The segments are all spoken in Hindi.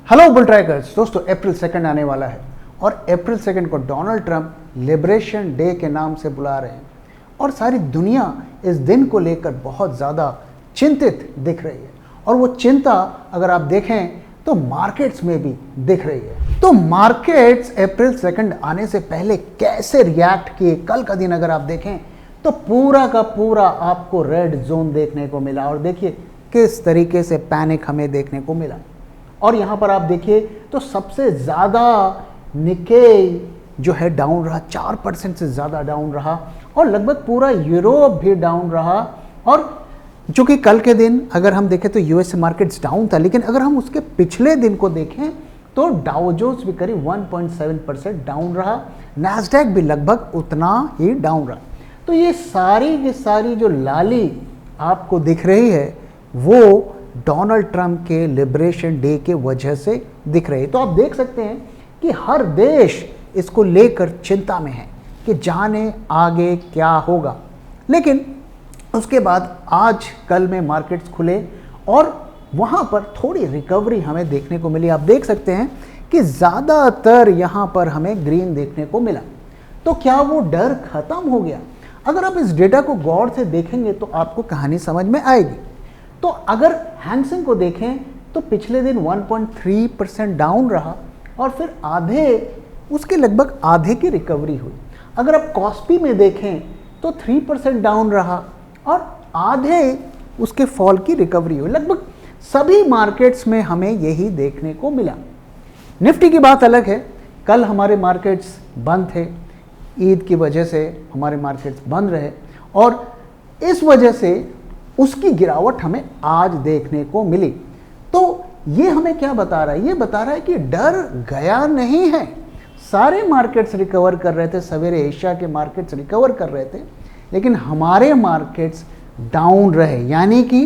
हेलो बुल ट्रैकर्स दोस्तों, अप्रैल 2 आने वाला है और अप्रैल 2 को डोनाल्ड ट्रंप लिबरेशन डे के नाम से बुला रहे हैं और सारी दुनिया इस दिन को लेकर बहुत ज़्यादा चिंतित दिख रही है। और वो चिंता अगर आप देखें तो मार्केट्स में भी दिख रही है। तो मार्केट्स अप्रैल 2 आने से पहले कैसे रिएक्ट किए, कल का दिन अगर आप देखें तो पूरा का पूरा आपको रेड जोन देखने को मिला और देखिए किस तरीके से पैनिक हमें देखने को मिला। और यहाँ पर आप देखिए तो सबसे ज़्यादा निकेई जो है डाउन रहा, 4% से ज़्यादा डाउन रहा और लगभग पूरा यूरोप भी डाउन रहा। और जो कि कल के दिन अगर हम देखें तो यूएस मार्केट्स डाउन था, लेकिन अगर हम उसके पिछले दिन को देखें तो डाउ जोन्स भी करीब 1.7% डाउन रहा, नैस्डैक भी लगभग उतना ही डाउन रहा। तो ये सारी की सारी जो लाली आपको दिख रही है वो डोनाल्ड ट्रंप के लिबरेशन डे के वजह से दिख रही है। तो आप देख सकते हैं कि हर देश इसको लेकर चिंता में है कि जाने आगे क्या होगा। लेकिन उसके बाद आज कल में मार्केट्स खुले और वहाँ पर थोड़ी रिकवरी हमें देखने को मिली। आप देख सकते हैं कि ज़्यादातर यहाँ पर हमें ग्रीन देखने को मिला। तो क्या वो डर खत्म हो गया? अगर आप इस डेटा को गौर से देखेंगे तो आपको कहानी समझ में आएगी। तो अगर हैंगसेंग को देखें तो पिछले दिन 1.3% डाउन रहा और फिर उसके लगभग आधे की रिकवरी हुई। अगर आप कॉस्पी में देखें तो 3% डाउन रहा और आधे उसके फॉल की रिकवरी हुई। लगभग सभी मार्केट्स में हमें यही देखने को मिला। निफ्टी की बात अलग है, कल हमारे मार्केट्स बंद थे, ईद की वजह से हमारे मार्केट्स बंद रहे और इस वजह से उसकी गिरावट हमें आज देखने को मिली। तो ये हमें क्या बता रहा है? ये बता रहा है कि डर गया नहीं है। सारे मार्केट्स रिकवर कर रहे थे, सवेरे एशिया के मार्केट्स रिकवर कर रहे थे, लेकिन हमारे मार्केट्स डाउन रहे। यानी कि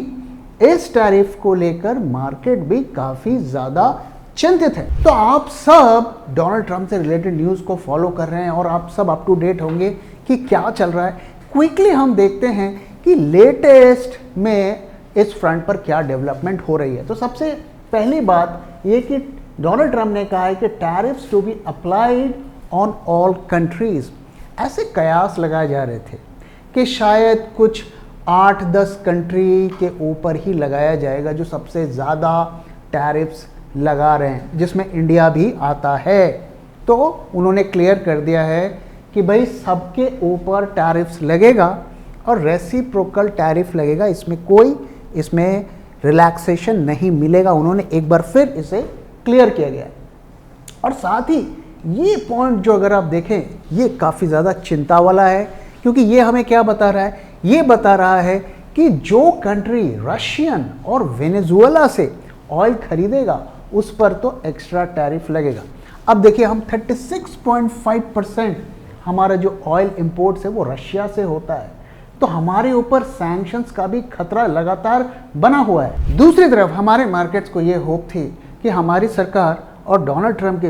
इस टैरिफ को लेकर मार्केट भी काफ़ी ज़्यादा चिंतित है। तो आप सब डोनाल्ड ट्रंप से रिलेटेड न्यूज़ को फॉलो कर रहे हैं और आप सब अप टू डेट होंगे कि क्या चल रहा है। क्विकली हम देखते हैं कि लेटेस्ट में इस फ्रंट पर क्या डेवलपमेंट हो रही है। तो सबसे पहली बात ये कि डोनाल्ड ट्रंप ने कहा है कि tariffs to be applied on all countries. ऐसे कयास लगाए जा रहे थे कि शायद कुछ 8-10 कंट्री के ऊपर ही लगाया जाएगा जो सबसे ज़्यादा टैरिफ्स लगा रहे हैं, जिसमें इंडिया भी आता है। तो उन्होंने क्लियर कर दिया है कि भाई सबके ऊपर टैरिफ्स लगेगा और रेसिप्रोकल टैरिफ लगेगा, इसमें रिलैक्सेशन नहीं मिलेगा। उन्होंने एक बार फिर इसे क्लियर किया गया। और साथ ही ये पॉइंट जो अगर आप देखें ये काफ़ी ज़्यादा चिंता वाला है, क्योंकि ये हमें क्या बता रहा है? ये बता रहा है कि जो कंट्री रशियन और वेनेजुएला से ऑयल खरीदेगा उस पर तो एक्स्ट्रा टैरिफ लगेगा। अब देखिए हम 36.5% हमारा जो ऑयल इंपोर्ट्स है वो रशिया से होता है, तो हमारे ऊपर सैंक्शंस का भी खतरा लगातार बना हुआ है। दूसरी तरफ हमारे मार्केट्स को ये होप थी कि हमारी सरकार और डोनाल्ड ट्रंप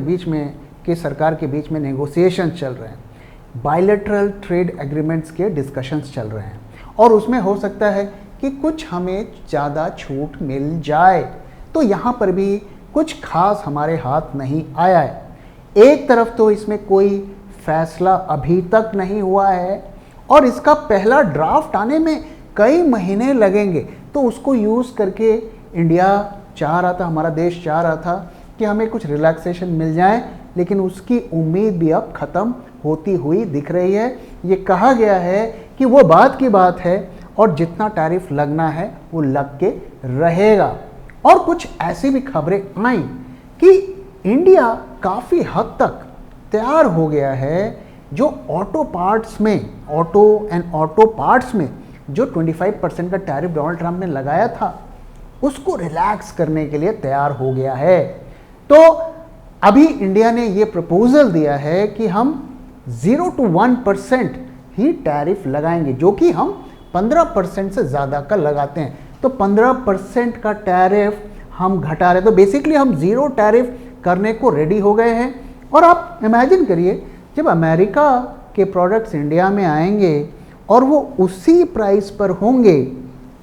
के सरकार के बीच में नेगोशिएशन चल रहे हैं, बायलैटरल ट्रेड एग्रीमेंट्स के डिस्कशंस चल रहे हैं और उसमें हो सकता है कि कुछ हमें ज़्यादा छूट मिल जाए। तो यहाँ पर भी कुछ खास हमारे हाथ नहीं आया है। एक तरफ तो इसमें कोई फैसला अभी तक नहीं हुआ है और इसका पहला ड्राफ्ट आने में कई महीने लगेंगे। तो उसको यूज़ करके इंडिया चाह रहा था, हमारा देश चाह रहा था कि हमें कुछ रिलैक्सेशन मिल जाए, लेकिन उसकी उम्मीद भी अब ख़त्म होती हुई दिख रही है। ये कहा गया है कि वो बात की बात है और जितना टैरिफ लगना है वो लग के रहेगा। और कुछ ऐसी भी खबरें आई कि इंडिया काफ़ी हद तक तैयार हो गया है जो ऑटो पार्ट्स में जो 25% का टैरिफ डोनाल्ड ट्रंप ने लगाया था उसको रिलैक्स करने के लिए तैयार हो गया है। तो अभी इंडिया ने ये प्रपोजल दिया है कि हम 0 to 1% ही टैरिफ लगाएंगे, जो कि हम 15% से ज़्यादा का लगाते हैं। तो 15% का टैरिफ हम घटा रहे, तो बेसिकली हम 0 टैरिफ करने को रेडी हो गए हैं। और आप इमेजिन करिए जब अमेरिका के प्रोडक्ट्स इंडिया में आएंगे और वो उसी प्राइस पर होंगे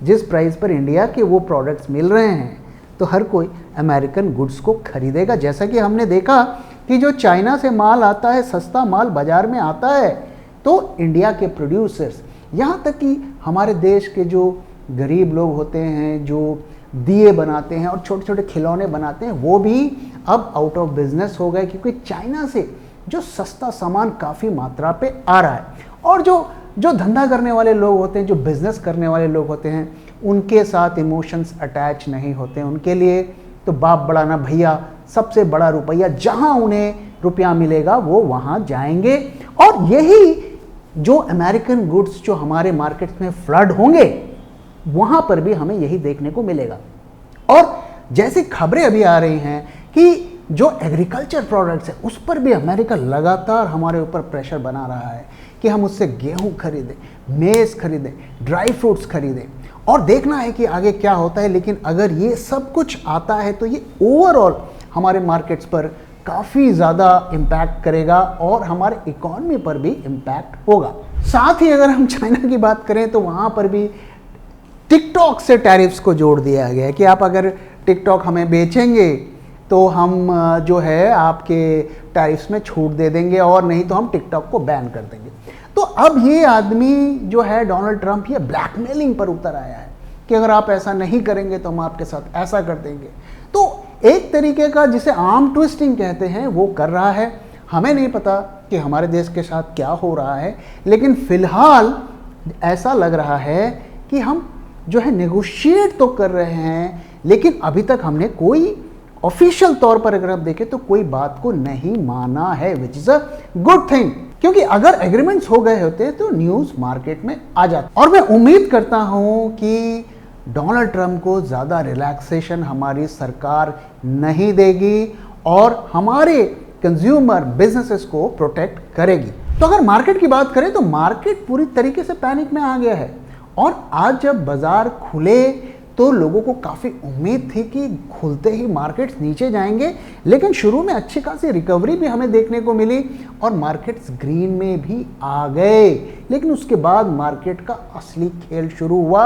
जिस प्राइस पर इंडिया के वो प्रोडक्ट्स मिल रहे हैं, तो हर कोई अमेरिकन गुड्स को खरीदेगा। जैसा कि हमने देखा कि जो चाइना से माल आता है, सस्ता माल बाज़ार में आता है, तो इंडिया के प्रोड्यूसर्स, यहाँ तक कि हमारे देश के जो गरीब लोग होते हैं, जो दिए बनाते हैं और छोटे छोटे खिलौने बनाते हैं, वो भी अब आउट ऑफ बिजनेस हो गए, क्योंकि चाइना से जो सस्ता सामान काफ़ी मात्रा पे आ रहा है। और जो धंधा करने वाले लोग होते हैं, जो बिजनेस करने वाले लोग होते हैं, उनके साथ इमोशंस अटैच नहीं होते। उनके लिए तो बाप बड़ा ना भैया, सबसे बड़ा रुपया, जहां उन्हें रुपया मिलेगा वो वहां जाएंगे। और यही जो अमेरिकन गुड्स जो हमारे मार्केट्स में फ्लड होंगे, वहां पर भी हमें यही देखने को मिलेगा। और जैसी खबरें अभी आ रही हैं कि जो एग्रीकल्चर प्रोडक्ट्स है उस पर भी अमेरिका लगातार हमारे ऊपर प्रेशर बना रहा है कि हम उससे गेहूं खरीदें, मेज़ खरीदें, ड्राई फ्रूट्स खरीदें, और देखना है कि आगे क्या होता है। लेकिन अगर ये सब कुछ आता है तो ये ओवरऑल हमारे मार्केट्स पर काफ़ी ज़्यादा इम्पैक्ट करेगा और हमारे इकॉनमी पर भी इम्पैक्ट होगा। साथ ही अगर हम चाइना की बात करें तो वहाँ पर भी टिकटॉक से टैरिफ्स को जोड़ दिया गया है कि आप अगर टिकटॉक हमें बेचेंगे तो हम जो है आपके टैरिफ्स में छूट दे देंगे, और नहीं तो हम टिकटॉक को बैन कर देंगे। तो अब ये आदमी जो है डोनाल्ड ट्रंप, ये ब्लैकमेलिंग पर उतर आया है कि अगर आप ऐसा नहीं करेंगे तो हम आपके साथ ऐसा कर देंगे। तो एक तरीके का जिसे आर्म ट्विस्टिंग कहते हैं वो कर रहा है। हमें नहीं पता कि हमारे देश के साथ क्या हो रहा है, लेकिन फिलहाल ऐसा लग रहा है कि हम जो है नेगोशिएट तो कर रहे हैं, लेकिन अभी तक हमने कोई ऑफिशियल तौर पर अगर आप देखें तो कोई बात को नहीं माना है, which is a good thing. क्योंकि अगर एग्रीमेंट्स हो गए होते तो न्यूज मार्केट में आ जाता। और मैं उम्मीद करता हूं कि डोनाल्ड ट्रंप को ज़्यादा रिलैक्सेशन हमारी सरकार नहीं देगी और हमारे कंज्यूमर बिजनेसेस को प्रोटेक्ट करेगी। तो अगर मार्केट की बात करें तो मार्केट पूरी तरीके से पैनिक में आ गया है। और आज जब बाजार खुले तो लोगों को काफ़ी उम्मीद थी कि खुलते ही मार्केट्स नीचे जाएंगे, लेकिन शुरू में अच्छी खासी रिकवरी भी हमें देखने को मिली और मार्केट्स ग्रीन में भी आ गए। लेकिन उसके बाद मार्केट का असली खेल शुरू हुआ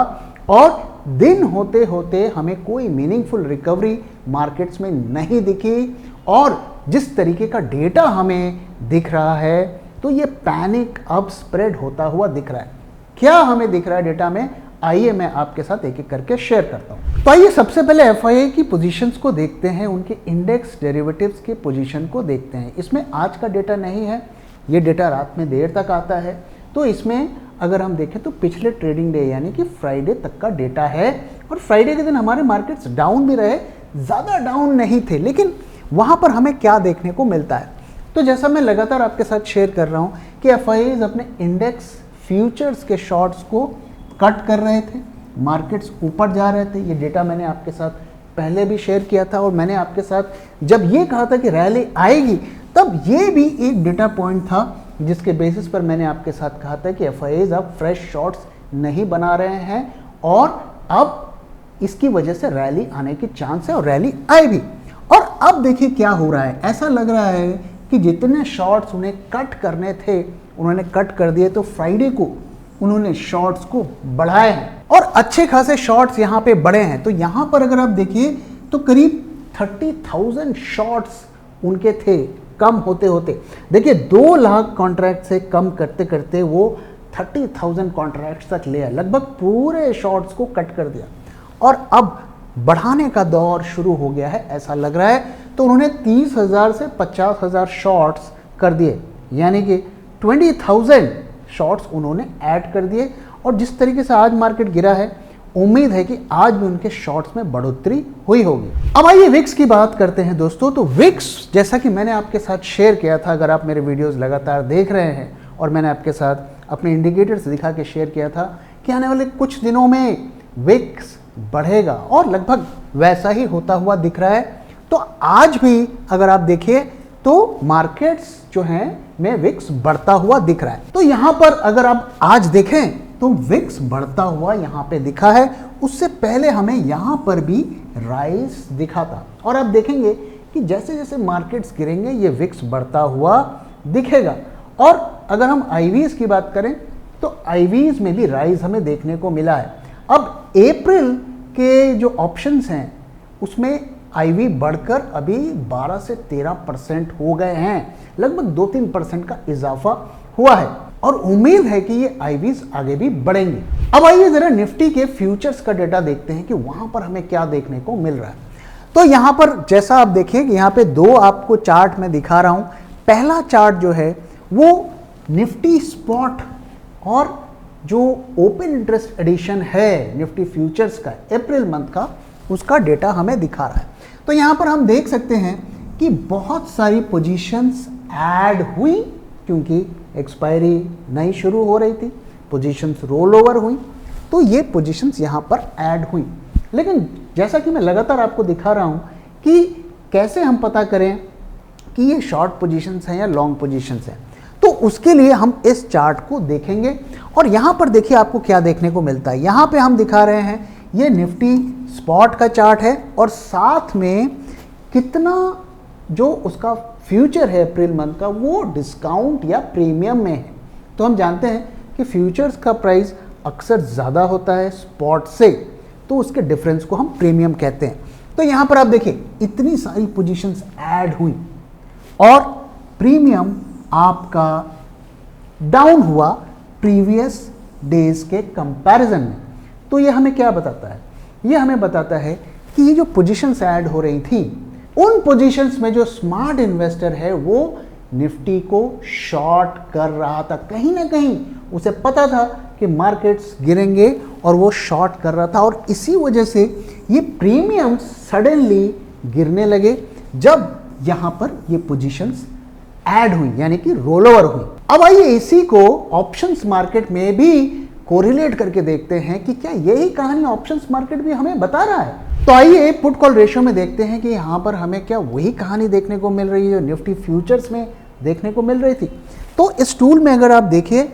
और दिन होते होते हमें कोई मीनिंगफुल रिकवरी मार्केट्स में नहीं दिखी। और जिस तरीके का डेटा हमें दिख रहा है तो ये पैनिक अब स्प्रेड होता हुआ दिख रहा है। क्या हमें दिख रहा है डेटा में, आइए मैं आपके साथ एक एक करके शेयर करता हूं। तो आइए सबसे पहले एफआईआई की पोजीशंस को देखते हैं, उनके इंडेक्स डेरिवेटिव्स के पोजीशन को देखते हैं। इसमें आज का डेटा नहीं है, ये डेटा रात में देर तक आता है। तो इसमें अगर हम देखें तो पिछले ट्रेडिंग डे यानी कि फ्राइडे तक का डेटा है। और फ्राइडे के दिन हमारे मार्केट्स डाउन भी रहे, ज़्यादा डाउन नहीं थे, लेकिन वहाँ पर हमें क्या देखने को मिलता है। तो जैसा मैं लगातार आपके साथ शेयर कर रहा हूँ कि एफआईआईज अपने इंडेक्स फ्यूचर्स के शॉर्ट्स को कट कर रहे थे, मार्केट्स ऊपर जा रहे थे। ये डेटा मैंने आपके साथ पहले भी शेयर किया था और मैंने आपके साथ जब ये कहा था कि रैली आएगी तब ये भी एक डेटा पॉइंट था जिसके बेसिस पर मैंने आपके साथ कहा था कि एफआईआईज अब फ्रेश शॉर्ट्स नहीं बना रहे हैं और अब इसकी वजह से रैली आने की चांस है और रैली आए भी। और अब देखिए क्या हो रहा है, ऐसा लग रहा है कि जितने शॉर्ट्स उन्हें कट करने थे उन्होंने कट कर दिए। तो फ्राइडे को उन्होंने शॉर्ट्स को बढ़ाए हैं और अच्छे खासे शॉर्ट्स यहाँ पे बढ़े हैं। तो यहाँ पर अगर आप देखिए तो करीब 30,000 शॉर्ट्स उनके थे कम होते होते। देखिए 2 लाख कॉन्ट्रैक्ट से कम करते करते वो 30,000 कॉन्ट्रैक्ट तक ले आए, लगभग पूरे शॉर्ट्स को कट कर दिया और अब बढ़ाने का दौर शुरू हो गया है ऐसा लग रहा है। तो उन्होंने 30,000 से 50,000 शॉर्ट्स कर दिए, यानी कि 20,000 शॉर्ट्स उन्होंने ऐड कर दिए। और जिस तरीके से आज मार्केट गिरा है उम्मीद है कि आज भी उनके शॉर्ट्स में बढ़ोतरी हुई होगी। अब आइए विक्स की बात करते हैं दोस्तों। तो विक्स जैसा कि मैंने आपके साथ शेयर किया था, अगर आप मेरे वीडियोस लगातार देख रहे हैं और मैंने आपके साथ अपने इंडिकेटर्स दिखा के शेयर किया था कि आने वाले कुछ दिनों में विक्स बढ़ेगा और लगभग वैसा ही होता हुआ दिख रहा है। तो आज भी अगर आप देखिए तो मार्केट्स जो हैं में विक्स बढ़ता हुआ दिख रहा है। तो यहाँ पर अगर आप आज देखें तो विक्स बढ़ता हुआ यहाँ पे दिखा है, उससे पहले हमें यहाँ पर भी राइज दिखा था। और आप देखेंगे कि जैसे जैसे मार्केट्स गिरेंगे ये विक्स बढ़ता हुआ दिखेगा। और अगर हम आईवीज की बात करें तो आईवीज में भी राइज हमें देखने को मिला है। अब अप्रैल के जो ऑप्शंस हैं उसमें आईवी बढ़कर अभी 12 से 13% हो गए हैं, लगभग 2-3% का इजाफा हुआ है और उम्मीद है कि ये आईवीज आगे भी बढ़ेंगे। अब आइए जरा निफ्टी के फ्यूचर्स का डेटा देखते हैं कि वहां पर हमें क्या देखने को मिल रहा है। तो यहां पर जैसा आप देखें कि यहां पे दो आपको चार्ट में दिखा रहा हूं। पहला चार्ट जो है वो निफ्टी स्पॉट और जो ओपन इंटरेस्ट एडिशन है निफ्टी फ्यूचर्स का अप्रैल मंथ का, उसका डेटा हमें दिखा रहा है। तो यहां पर हम देख सकते हैं कि बहुत सारी पोजीशंस ऐड हुई, क्योंकि एक्सपायरी नई शुरू हो रही थी, पोजीशंस रोल ओवर हुई, तो ये पोजीशंस यहां पर ऐड हुई। लेकिन जैसा कि मैं लगातार आपको दिखा रहा हूं कि कैसे हम पता करें कि ये शॉर्ट पोजीशंस हैं या लॉन्ग पोजीशंस हैं, तो उसके लिए हम इस चार्ट को देखेंगे। और यहां पर देखिए आपको क्या देखने को मिलता है। यहां पे हम दिखा रहे हैं ये निफ्टी स्पॉट का चार्ट है और साथ में कितना जो उसका फ्यूचर है अप्रैल मंथ का वो डिस्काउंट या प्रीमियम में है। तो हम जानते हैं कि फ्यूचर्स का प्राइस अक्सर ज़्यादा होता है स्पॉट से, तो उसके डिफरेंस को हम प्रीमियम कहते हैं। तो यहाँ पर आप देखिए इतनी सारी पोजीशंस ऐड हुई और प्रीमियम आपका डाउन हुआ प्रीवियस डेज के कंपैरिजन में। तो ये हमें क्या बताता है? ये हमें बताता है कि ये जो पोजीशंस ऐड हो रही थी, उन पोजीशंस में जो स्मार्ट इन्वेस्टर है वो निफ्टी को शॉर्ट कर रहा था। कहीं ना कहीं उसे पता था कि मार्केट्स गिरेंगे और वो शॉर्ट कर रहा था, और इसी वजह से ये प्रीमियम सडनली गिरने लगे जब यहां पर ये पोजीशंस ऐड हुई, यानी कि रोल ओवर हुई। अब आइए इसी को ऑप्शंस मार्केट में भी कोरिलेट करके देखते हैं कि क्या यही कहानी ऑप्शंस मार्केट भी हमें बता रहा है। तो आइए पुट कॉल रेशियो में देखते हैं कि यहां पर हमें क्या वही कहानी देखने को मिल रही है जो निफ्टी फ्यूचर्स में देखने को मिल रही थी। तो इस टूल में अगर आप देखिए,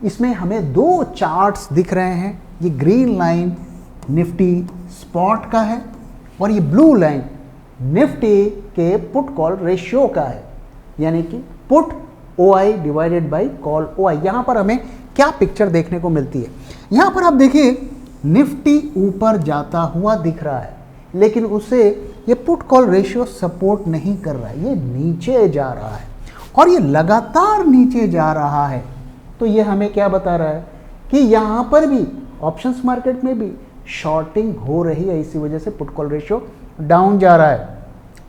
इसमें हमें दो चार्ट्स दिख रहे हैं। ये ग्रीन लाइन निफ्टी स्पॉट का है और ये ब्लू लाइन निफ्टी के पुट कॉल रेशियो का है, यानी कि put OI divided by call OI। यहां पर हमें क्या पिक्चर देखने को मिलती है? यहां पर आप देखिए निफ्टी ऊपर जाता हुआ दिख रहा है, लेकिन उसे ये पुट कॉल रेशियो सपोर्ट नहीं कर रहा है, ये नीचे जा रहा है और ये लगातार नीचे जा रहा है। तो ये हमें क्या बता रहा है कि यहां पर भी ऑप्शंस मार्केट में भी शॉर्टिंग हो रही है, इसी वजह से पुट कॉल रेशियो डाउन जा रहा है।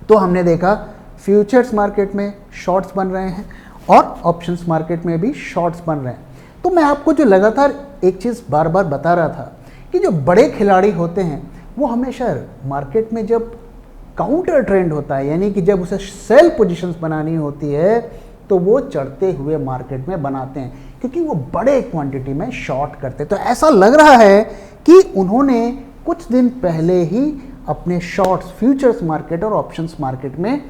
तो हमने देखा फ्यूचर्स मार्केट में शॉर्ट्स बन रहे हैं और ऑप्शंस मार्केट में भी शॉर्ट्स बन रहे हैं। तो मैं आपको जो लगातार एक चीज़ बार बार बता रहा था कि जो बड़े खिलाड़ी होते हैं वो हमेशा मार्केट में जब काउंटर ट्रेंड होता है, यानी कि जब उसे सेल पोजीशंस बनानी होती है, तो वो चढ़ते हुए मार्केट में बनाते हैं, क्योंकि वो बड़े क्वांटिटी में शॉर्ट करते हैं। तो ऐसा लग रहा है कि उन्होंने कुछ दिन पहले ही अपने शॉर्ट्स फ्यूचर्स मार्केट और ऑप्शंस मार्केट में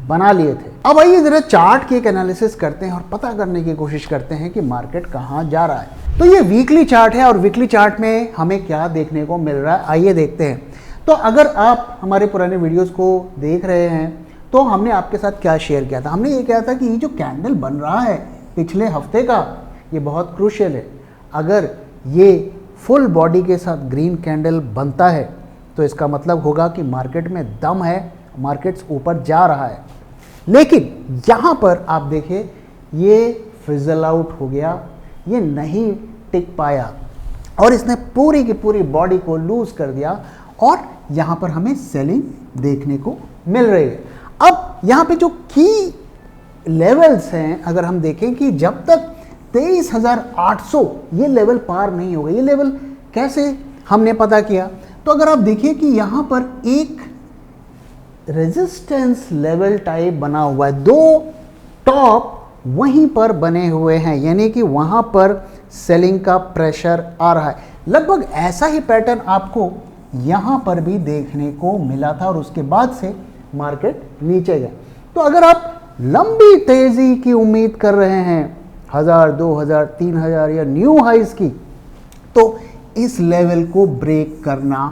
बना लिए थे। अब आइए जरा चार्ट की एक एनालिसिस करते हैं और पता करने की कोशिश करते हैं कि मार्केट कहां जा रहा है। तो ये वीकली चार्ट है और वीकली चार्ट में हमें क्या देखने को मिल रहा है, आइए देखते हैं। तो अगर आप हमारे पुराने वीडियोस को देख रहे हैं तो हमने आपके साथ क्या शेयर किया था? हमने ये कहा था कि ये जो कैंडल बन रहा है पिछले हफ्ते का, ये बहुत क्रूशियल है। अगर ये फुल बॉडी के साथ ग्रीन कैंडल बनता है तो इसका मतलब होगा कि मार्केट में दम है, मार्केट्स ऊपर जा रहा है। लेकिन यहाँ पर आप देखिए ये फिजल आउट हो गया, ये नहीं टिक पाया और इसने पूरी की पूरी बॉडी को लूज कर दिया और यहाँ पर हमें सेलिंग देखने को मिल रही है। अब यहाँ पे जो की लेवल्स हैं, अगर हम देखें कि जब तक 23,800 ये लेवल पार नहीं होगा, ये लेवल कैसे हमने पता किया? तो अगर आप देखिए कि यहाँ पर एक रेजिस्टेंस लेवल टाइप बना हुआ है, दो टॉप वहीं पर बने हुए हैं, यानी कि वहां पर सेलिंग का प्रेशर आ रहा है। लगभग ऐसा ही पैटर्न आपको यहां पर भी देखने को मिला था और उसके बाद से मार्केट नीचे गया। तो अगर आप लंबी तेजी की उम्मीद कर रहे हैं 1000, 2000, 3000 या न्यू हाइज की, तो इस लेवल को ब्रेक करना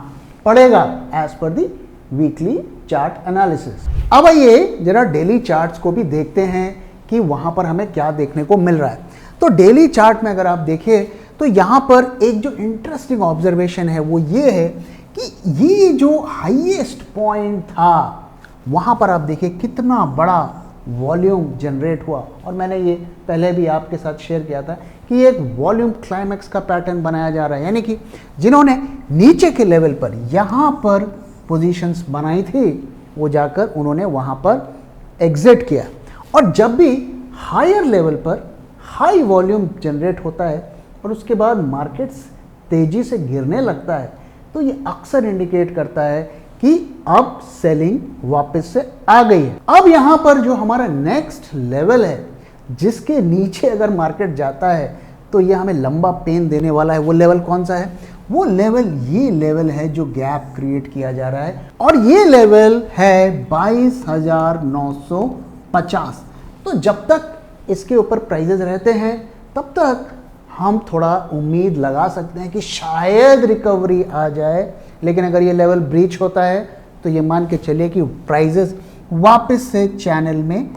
पड़ेगा एज पर दी वीकली चार्ट एनालिसिस। अब आइए जरा डेली चार्ट्स को भी देखते हैं कि वहां पर हमें क्या देखने को मिल रहा है। तो डेली चार्ट में अगर आप देखें तो यहां पर एक जो इंटरेस्टिंग ऑब्जर्वेशन है वो ये है कि ये जो हाईएस्ट पॉइंट था वहाँ पर आप देखिए कितना बड़ा वॉल्यूम जनरेट हुआ, और मैंने ये पहले भी आपके साथ शेयर किया था कि एक वॉल्यूम क्लाइमैक्स का पैटर्न बनाया जा रहा है, यानी कि जिन्होंने नीचे के लेवल पर यहाँ पर पोजीशंस बनाई थी वो जाकर उन्होंने वहाँ पर एग्जिट किया, और जब भी हायर लेवल पर हाई वॉल्यूम जनरेट होता है और उसके बाद मार्केट्स तेजी से गिरने लगता है तो ये अक्सर इंडिकेट करता है कि अब सेलिंग वापस से आ गई है। अब यहाँ पर जो हमारा नेक्स्ट लेवल है जिसके नीचे अगर मार्केट जाता है तो ये हमें लंबा पेन देने वाला है। वो लेवल कौन सा है? वो लेवल ये लेवल है जो गैप क्रिएट किया जा रहा है, और ये लेवल है 22,950। तो जब तक इसके ऊपर प्राइजेस रहते हैं तब तक हम थोड़ा उम्मीद लगा सकते हैं कि शायद रिकवरी आ जाए, लेकिन अगर ये लेवल ब्रीच होता है तो ये मान के चलिए कि प्राइजेस वापस से चैनल में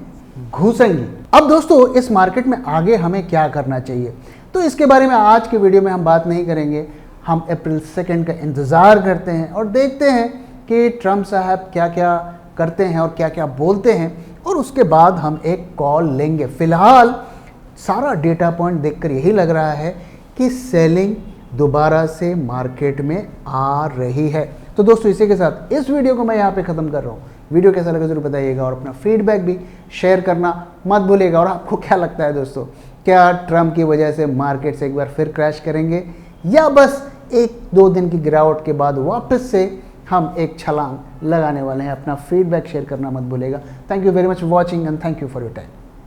घुसेंगी। अब दोस्तों इस मार्केट में आगे हमें क्या करना चाहिए, तो इसके बारे में आज के वीडियो में हम बात नहीं करेंगे। हम अप्रैल 2 का इंतज़ार करते हैं और देखते हैं कि ट्रम्प साहब क्या क्या करते हैं और क्या क्या बोलते हैं, और उसके बाद हम एक कॉल लेंगे। फिलहाल सारा डेटा पॉइंट देखकर यही लग रहा है कि सेलिंग दोबारा से मार्केट में आ रही है। तो दोस्तों इसी के साथ इस वीडियो को मैं यहाँ पे ख़त्म कर रहा हूँ। वीडियो कैसा लगा जरूर बताइएगा और अपना फीडबैक भी शेयर करना मत भूलिएगा। और आपको क्या लगता है दोस्तों, क्या ट्रम्प की वजह से मार्केट्स एक बार फिर क्रैश करेंगे, या बस 1-2 दिन की गिरावट के बाद वापस से हम एक छलांग लगाने वाले हैं? अपना फीडबैक शेयर करना मत भूलिएगा। Thank you very much for watching and thank you for your time.